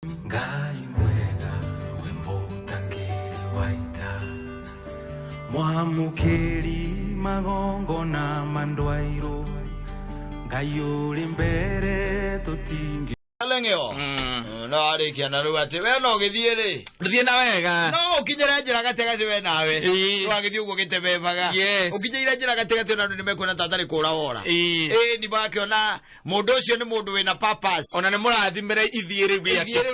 Ngai mwega wembotangiri waita mwamukiri magongo na mandwairo Ngai uri mbere tutingi Alengeo no arikia na ruwa te we no githie ri Ndithie na wega no ukinyira njira gatega we nawe twagithie ugo gitebebaga ukinyira njira gatega te na nimekuona tatari kura wora ni bakiona mundu ucio ni mundu wina purpose ona ni murathimire ithie ri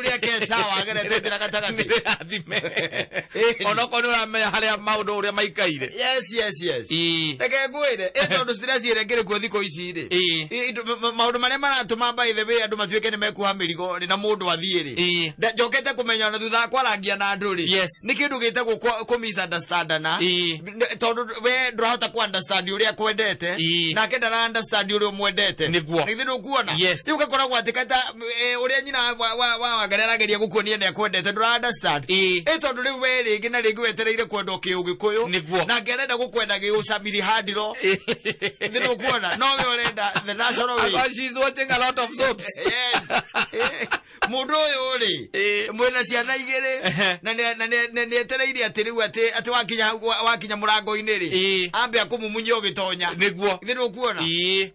ria kesa wagerete njira gatega te rathime ona kono uramenya haria maundu uria maikaire yes reke ngwire tondu stress ire ngire ku thiko ici ri maundu maria maratuma by the way andu matuike ni mekuha mirigo na mundu athie ri njokete kumenya na thutha kwarangia na andu ri ni kindu gite ku misunderstand na tondu we ndurahota ku understand uria kwendete na kenda na understand uria mwendete ngithi ndukuona riu gakoragwo atikata uria nyina wa garerageria gukuonia ni akwendete ndura understand tondu riu we ringi na ringi wetereire kwenda kiugikuyu na ngerenda gukwenda giucamiri handiro ngithi ndukuona no we urenda the national way she's watching a lot of soaps mundu uyu ri mwena ciana igiri na ni etereire ati riu ati wakinya murango ini ri ambe akumumunya ugitonya niguo ithi ndukuona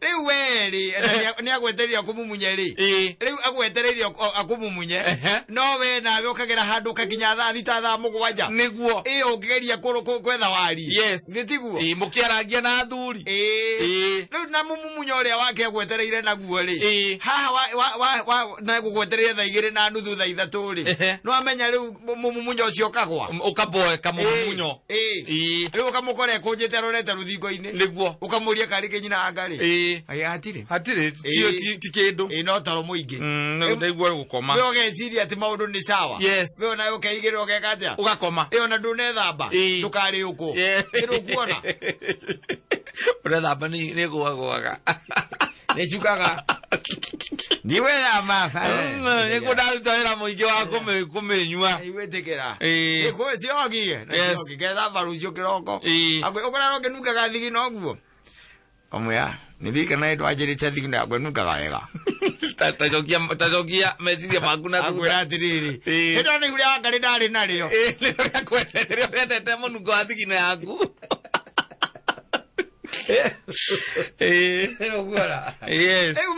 riu we ri ni agwetereire akumumunya ri riu agwetereire akumumunye no we nawe ukagera handu ukakinya thaa mugwanja niguo ungigeria kwetha wari ngitiguo mukiarangia na athuri riu na mumumunyo uria wake agwetereire naguo ri haha na gugwetereire thaa igiri na nuthu thaa ithatu ri no amenya riu mumumunyo ucio kagwa ukaboeka mumumunyo riu ukamukore kunjite arorete ruthingo-ini niguo ukamuria kari kinyina angari hatiri tio ti kindu no toro muingi ndaigua gukoma we ogeciria ati maundu ni sawa we ona ukaigira ugeka atia ugakoma ona ndunethamba ndukari uko ndukuona urethamba ni guaga nechukaga niwe ya mafa niko ndalutira muingi wa kumenyua iwetekera iko ciongie getha barucio kiroko akwe ukora roke nuka gathigi no guo kamya nithika na ito ajirite thigi na akwe nuka wega tajokia mesiria maku na akwira atiriri ito ni kuria ngari ndari nario kwetete munuko wa thigi na yaku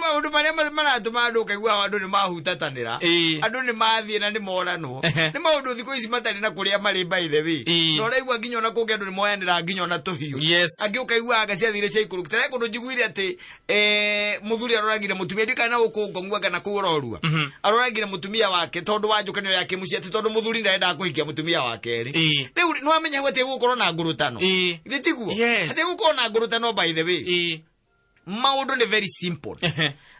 maundu maria maratuma andu kaigua andu ni mahutatanira andu ni mathie na ni moranwo ni maundu thiku ici matari na kuria mari by the way no raigua nginya ona kungi andu ni moyanira nginya ona tuhiu angi ukaigua agaciathire cia ikuru tere kundu njiguire ati muthuri aroragire mutumia ndikana gukungongua kana kurorua aroragire mutumia wake tondu wanjukanio yake muci ati tondu muthuri ndaenda kuhikia mutumia wake ri riu no amenya hwete gukorwo na ngurutano thitiguo ati gukorwo na ngurutano by the way maundu ni very simple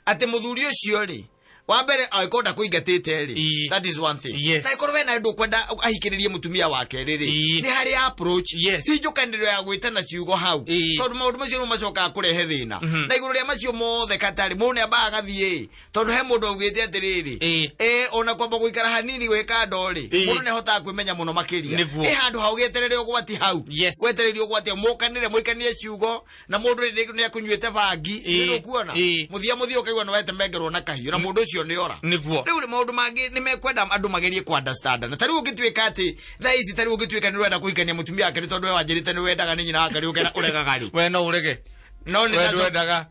ati muthuri ucio ri wa mbere aikonda kuingatite ri that is one thing na ikorwe na ndu kwenda ahikiririe mutumia wake riri ni hari approach si njukaniro ya gwitana ciugo hau tondu maundu macio no macoka kurehe thina na iguru ria macio mothe katari mune aba gathie tondu he mundu augite atiriri ona kwamba guikara hanini gwika ndori mundu ne hota kwimenya muno makiria handu haugeterere ugwati hau wetereire ugwati mukanire muikanie ciugo na mundu ni akunyuite bangi ni kuona muthia ukaigwa no wete mengerwo na kahiu na mundu ucio ni ora niguo riu maundu mangi ni mekwenda andu magerie ku understand na tari ugitwika ati thaa ici tari ugitwika ni wenda kuikania mutumia wake tondu we wanjirite ni wendaga ni nyina wake ukena urega gari we no urege no ni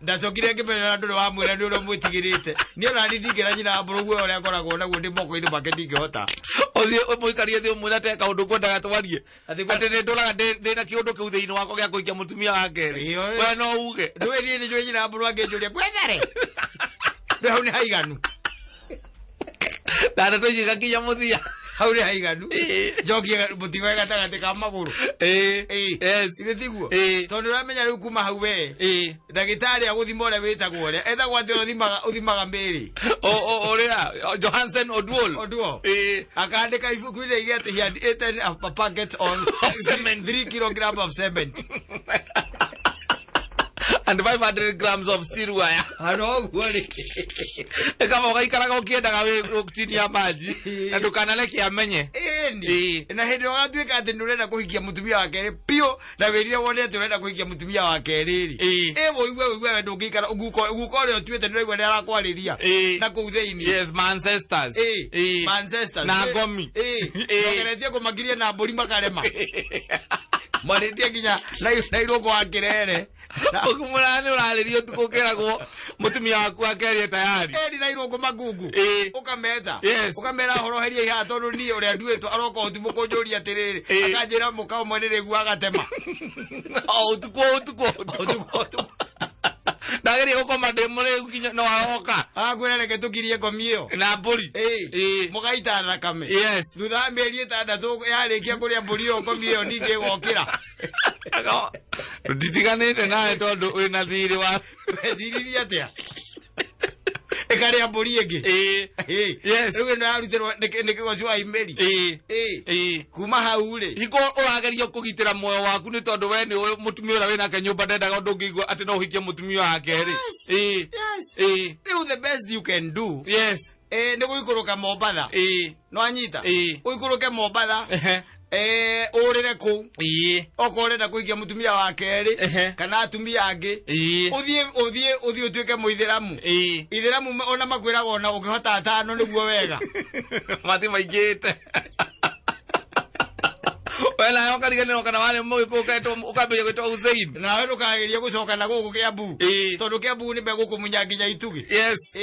ndacokire ngimenya andu ni wamwira ni uro mwitigirite ni ona ndingira nyina mburu we uria ngoragwo naguo ndi moko-ini make ndingihota othie muikarie thio mwira teka undu kwendaga twarie ati ni nduraga ndina kiundu kiu thiini wako gia kuikia mutumia wake we no uge ndwe ni njwe nyina mburu angejuria kwethare ndwe hau ni haiganu dada to jiga kinya muthia hauri haiganu jokie mutigo gatagati ka maguru thiguo tondu ramenya riu kuma hau we ndagitari aguthima uria witagwo uria ethagwo ati uthimaga miri uria Johansen Oduol akandika ibuku ile ige ati he had eaten a packet on 3 kilograms of cement and 500 grams of steel wire. Ano gwali. Kama ukaikaraga ukiendaga chini ya maji na ndukanareke amenye. Endi. Na hindi wakatuika ati ndurenda kuhikia mutumia wa keri pio na werire wone ati urenda kuhikia mutumia wa keri. Evo igwe ndungikara uguko le otuete ndurigwa ni arakwariria na kuutheini. Yes, ancestors. Ancestors. Na gomi. Ogeretie kumagiria na mburi makarema. Maritie kinya na iroko wa kirere. Okumulani uraririo tukukiragwo mutumia waku akerie tayari. Na iroko magugu. Ukameta. Yes. Ukamera horoheria iha tondu ni uria nduetwo aroko utimukonjoria atiriri. Akanjira mukao mwenere gwa agatema. Utuko. Ndageri gukoma ndimure ukinya no aroka. Agwereke tukirie komio. Na mburi. Mugaita thakame. Yes. Thutha meri itandatu yarikia kuria mburi yo komio ninge gokira. Nditiganite nawe tondu wina thiri wa thiriria atia. Ekaria mburi enge. Yes. Ruge na aruterwa nikigoci wa imeri. Kuma haure. Hiko urageria kugitira moyo waku ni tondu we ni mutumia ura wina kenyumba ndendaga ndungigwa ati no uhikie mutumia wa keri. Yes. The best you can do. Yes. Ni guikuruka Mombatha. No anyita. Guikuruke Mombatha. Urire ku. Okorenda kuikia mutumia wa keri kana atumia angi. Uthie utuike muithiramu. Ithiramu ona makwiraga ona ukihota atano niguo wega. Mati maigite. Wela yokarigana kana wale mugikuketo ukambia gwitwa Hussein. Na wewe ukageria gucoka na guku Kiambu. Tondu Kiambu ni mbegu kumunya nginya Itugi. Yes.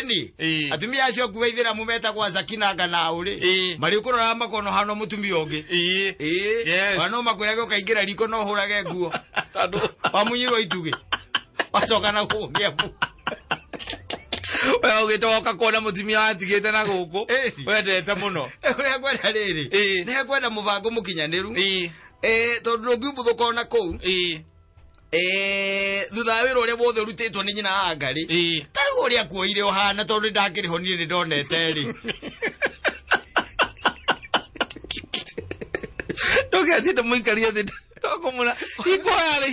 Ni. Atumia acio kuithira mumeta kwa Zakina kana uri. Mari ukurora makono hano mutumia ungi. Yes. Wano makwiraga ukaingira riko no hurage nguo. Tondu wamunyirwo Itugi. Wacoka na guku Kiambu. Wewe ugitoka kuona mutumia atigite na guku wendete muno uria kwenda riri ni kwenda mubango mukinyaniru tondu ngiumbu thukona kuu thutha wira uria wothe urutitwo ni nyina angari tari uria kuoire uhana tondu ndakiriho nie ni ndonete ri ndogethi ndumuikaria thi ndokumuna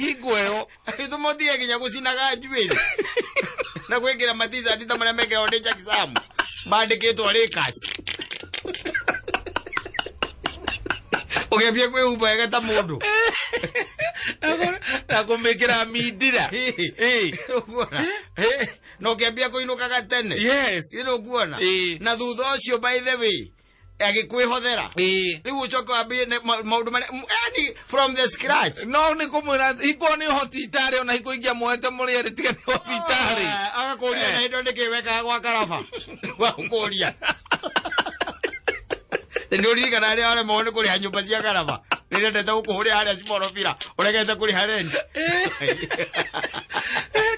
hingweyo itumotie kinya gucinaga njuiri na kwingira matiza ndita maria mekera ondeja kisamu bandikitwo Lakers ugebie kwe uba egata mundu na kumikira mindira no gebie kuinuka gatene. Yes. Ino kuona na thutha ucio by the way agikwihothera riu ucoka wambie maundu maria yani from the scratch. No ni kumwira iko ni hotitari ona iko ingia mwete muri ri tiga ni hotitari agakuria na indo nikiweka gwa karafa gwa kuria ndori kana ri ara mone kuri hanyumba cia karafa rire ndeta gukuhuria haria ciporofira uregete kuri harend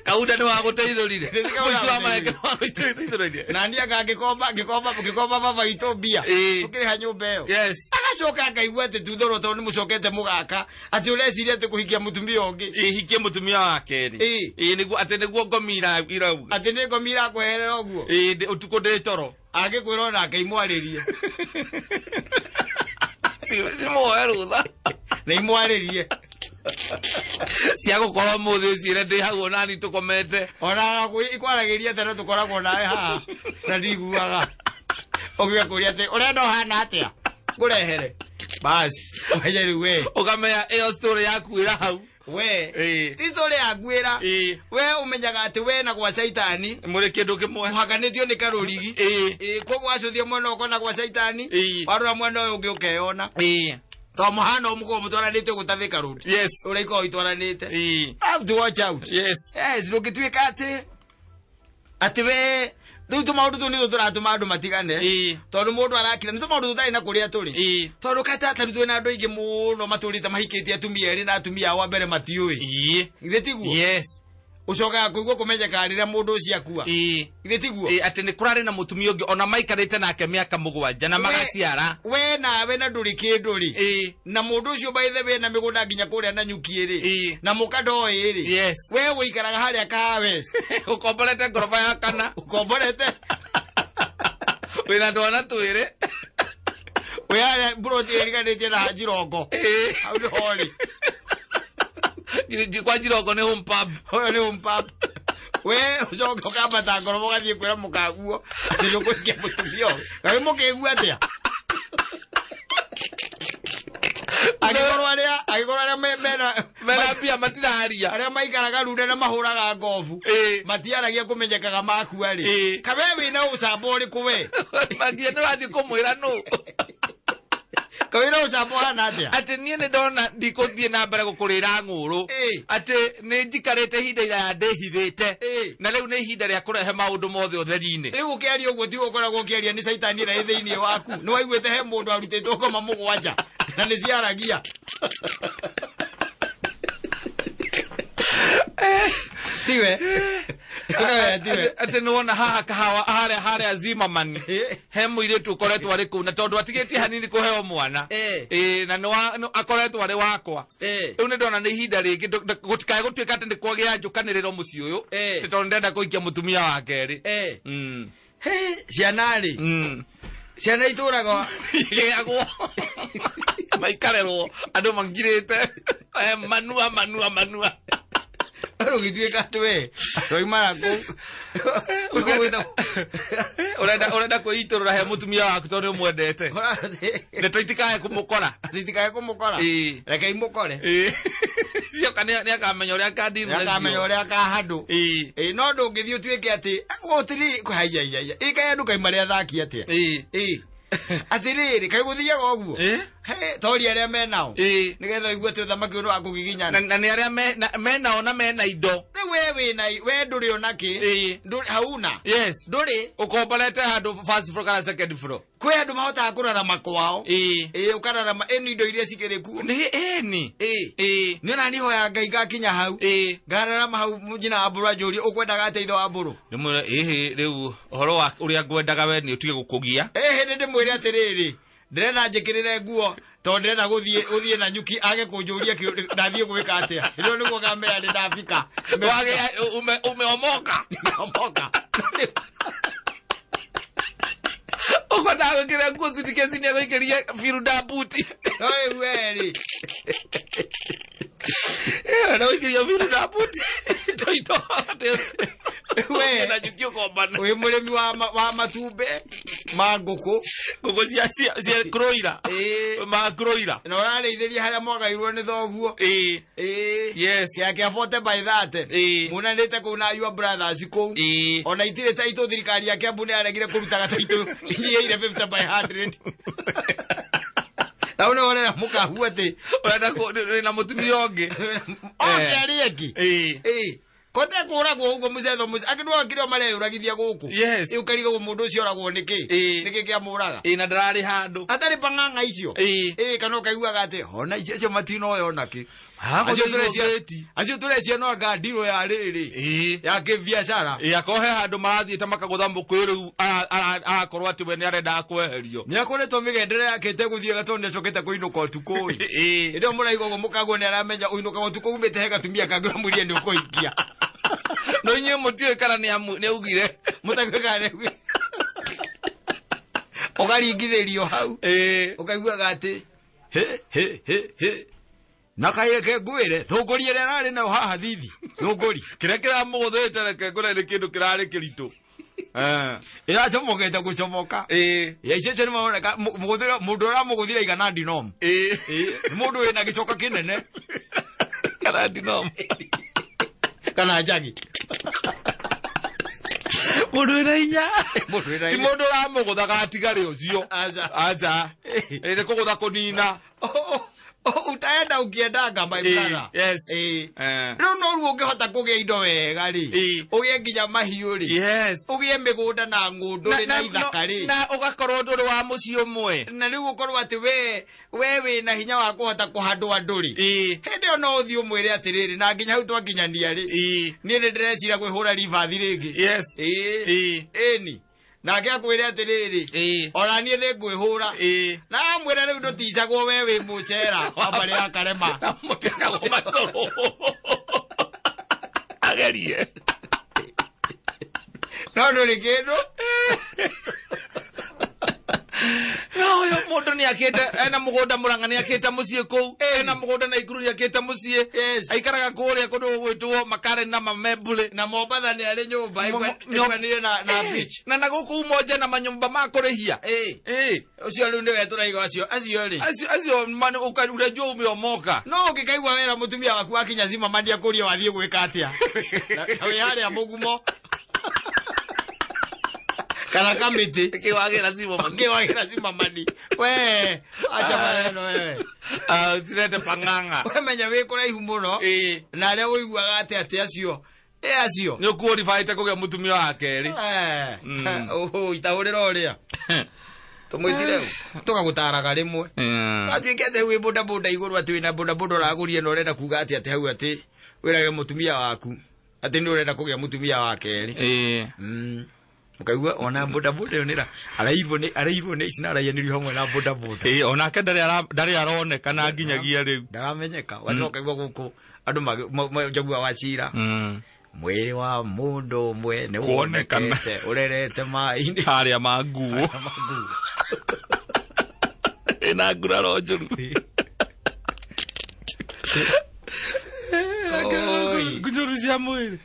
kauda ni waguteithurire ucio wa mareke waguteithurire na ndia ngagikomba baba itobia ukiri hanyumba iyo. Yes. Agacoka akaigua ati tuthoro tondu ni mucokete mugaka ati ureciria ati kuhikia mutumia ungi hikie mutumia wa keri niguo ati niguo ngomira irauga ati ni ngomira kweherera uguo utuko ndi toro agikwira na akaimwaririe si moerutha na imwaririe cia gukorwo muthi cire ndi hau nani tukomete ona ikwaragiria tena tukoragwo nawe haha na ndiguaga ugiga kuria ati urenda hana atia ngurehere basi waje riwe ukamenya iyo story yaku ira hau we story yakwira we umenyaga ati we na gwa Saitani muri kindu kimwe hakanitio ni karurigi koguo acuthie mwena ukona gwa Saitani warura mwena uyu ungi ukeyona to muhano umuko mutwaranite gutathika road. Yes. Uri ko itwaranite have to watch out. Yes. Rugitwika ati we riu tumaundu tu ni turatuma andu matigane tondu mundu arakira ni tumaundu tutari na kuria turi tondu katata ritu na andu ingi muno maturite mahikitie atumia eri na atumia wa mbere matiui ithetiguo. Yes. Ucoka kuigua kumenyeka rira mundu ucio akua ithetiguo ati ni kurari na mutumia ungi ona maikarite nake miaka 7 na magaciara we nawe na nduri kinduri na mundu ucio by the way na migunda nginya kuria na nyuki ri na mukado iri. Yes. We uikaraga haria ka west ukombolete ngorofa ya kana ukombolete wina ndwana twire we haria broti iriganitie na Jirongo au ni hori kwa Jiroko ni home pub. Hoyo ni home pub. We ucoka ukambata ngoro mugathie kwira mukaguo ati njukuikia mutumio kawe mukigua atia agikoro aria mena pia matiraharia aria maikaraga runde na mahuraga ngobu matiaragia kumenyekaga makua ri kawe wina ucamba uriku we magie ndirathie kumwira no kawe no ucamba hana atia ati nie ni ndona ndikuthie na mbere gukurira nguru ati ni njikarite hinda ya ndihithite na riu ni ihinda ria kurehe maundu mothe utheri-ini riu ukiaria uguo ti ukoragwo ukiaria ni saitani ira thiini waku ni waiguite he mundu arutitwo ngoma mugwanja na ni ciaragia tiwe ati niwona haha kahawa haria Zimmerman he muiritu ukoretwo ari kuu na tondu atigitie hanini kuheo mwana na akoretwo ari wakwa riu ni ndona ni ihinda ringi gutikae gutuika ati ndikwagia njukaniriro mucii uyu ti tondu ndenda kuikia mutumia wa keri ciana ri ciana ituraga giagwo maikarerwo andu mangirite manua rugituika twe toimara ku urenda kuiturura he mutumia waku tondu mwendete nitoitikae kumukora reke imukore cio kana ni akamenya uria kandiru akamenya uria kahandu no ndungithii utuike ati gutiri kuhaiya ikaya nduka imaria thaki atia atiriri kai guthiaga oguo tori aria menao nigetha igwe ti uthamaki undu wa kugiginyana na ni aria menao na mena indo we nduri onaki hauna nduri ukombolete handu first floor kana second floor kwe andu mahotaga kurara makwao ukarara eni indo iria cikiriku ni niona nihoya Ngai gakinya hau ngarara hau mujina wa mburu anjurie ukwendaga ateitho wa mburu ndimwira riu horo wa uria ngwendaga we ni utige gukugia hindi ndimwire atiriri ndirenda njikirire nguo tondu ndirenda guthie na nyuki age kunjuria ndathie gwika atia rio niguo gamea ndi ndafika umeomoka uko nawe kire nguo zitikezi ni agoikeria firuda buti oi weri na ukiria firuda buti toito we na nyukio kombana we murimi wa matumbe ma nguku cia kroira ma kroira na urareithiria haria mwagairwo ni thoguo yes yake afote by that munanite kuna your brothers ku ona itire taito thirikari yake abune aregire kurutaga taito inyeire 50 by 100 naona wale mukahu ati urenda na mutumia ongi arieki kote kuragwo ugo mucetho akindwa akiro mare uragithia guku ukariga mundu ucio uragwo niki kia muraga na ndarari handu atari panganga icio kana ukaiguaga ati ona icio matino yona ki acio turecia no anga ndiro ya riri ya kibiashara akohe handu marathie ta makagutha mukuyu riu akorwo ati we ni arenda kweherio ni akoretwo migendere yake te guthie gatonde acokete kuinuka utuku ndio muraigo go mukagwo ni aramenya uinuka utuku umete he gatumia kangwe murie ni ukuikia no nye mutio kana ni augire mutakaka ni ukaringithirio hau ukaiguaga ati he nakayeke ngwire thunguri ria rari na haha thithi thunguri kire kiramuguthite reke ngure ni kindu kirari kiritu iracomokete gucomoka icio ni maoneka mundu uramuguthira igana dinom mundu wina gicoka kinene kana dinom kana jagi mundu wina inya ti mundu uramuguthaga atigari ucio aja ni kugutha kunina utaenda ukiendaga my brother riu no ruo ngihota kugia indo wega ri ugie nginya mahiu ri ugie migunda na ngundu ri na ithaka ri na ugakorwo nduri wa mucii umwe na riu ukorwo ati we wina hinya wa kuhota kuhandwa andu ri hindi ono uthii umwire atiriri na nginya hau twakinyania ri nie ni ndirecira kwihura rivathi ringi eni nake akwire atiriri ona nie ni ngwihura na amwira riu nduticagwo we wi mucera ambari akarema mutinago macoro agerie no nduri kindu no yo mundu ni akite ena mugunda Murang'a ni akite mucie kou ena mugunda Naikuru ni akite mucie aikaraga kuria kundu gwitwo Makare na Mamebule na Mombatha ni ari nyumba ikwanire na beach na guku moja na manyumba ma kurihia ucio riu ni wetura igo acio ri acio mani ukarejwo umiomoka no ukikaigwa wera mutumia waku akinya zima mandia kuria wathie gwika atia na we hari amugumo kana kamiti kiwagira zima mani we acha maneno wewe tirete Pang'ang'a we menya we kuraihu muno na ria uiguaga ati acio acio ni qualified kugia mutumia wake ri itahurira uria tumwitire tukagutaraga rimwe atikete wi boda iguru ati wina boda ragurie no renda kuga ati hau ati wirage mutumia waku ati ni urenda kugia mutumia wake ri ukaigua ona boda yonera araivo ni icinara yanirio hamwe na boda ona ke ndari aroneka na nginyagia riu ndaramenyeka wacoka igwa guku andu majagua wacira mwiri wa mundu mwe ni wonekete urerete mai-ini haria manguo ina nguraro njuru njuru cia mwiri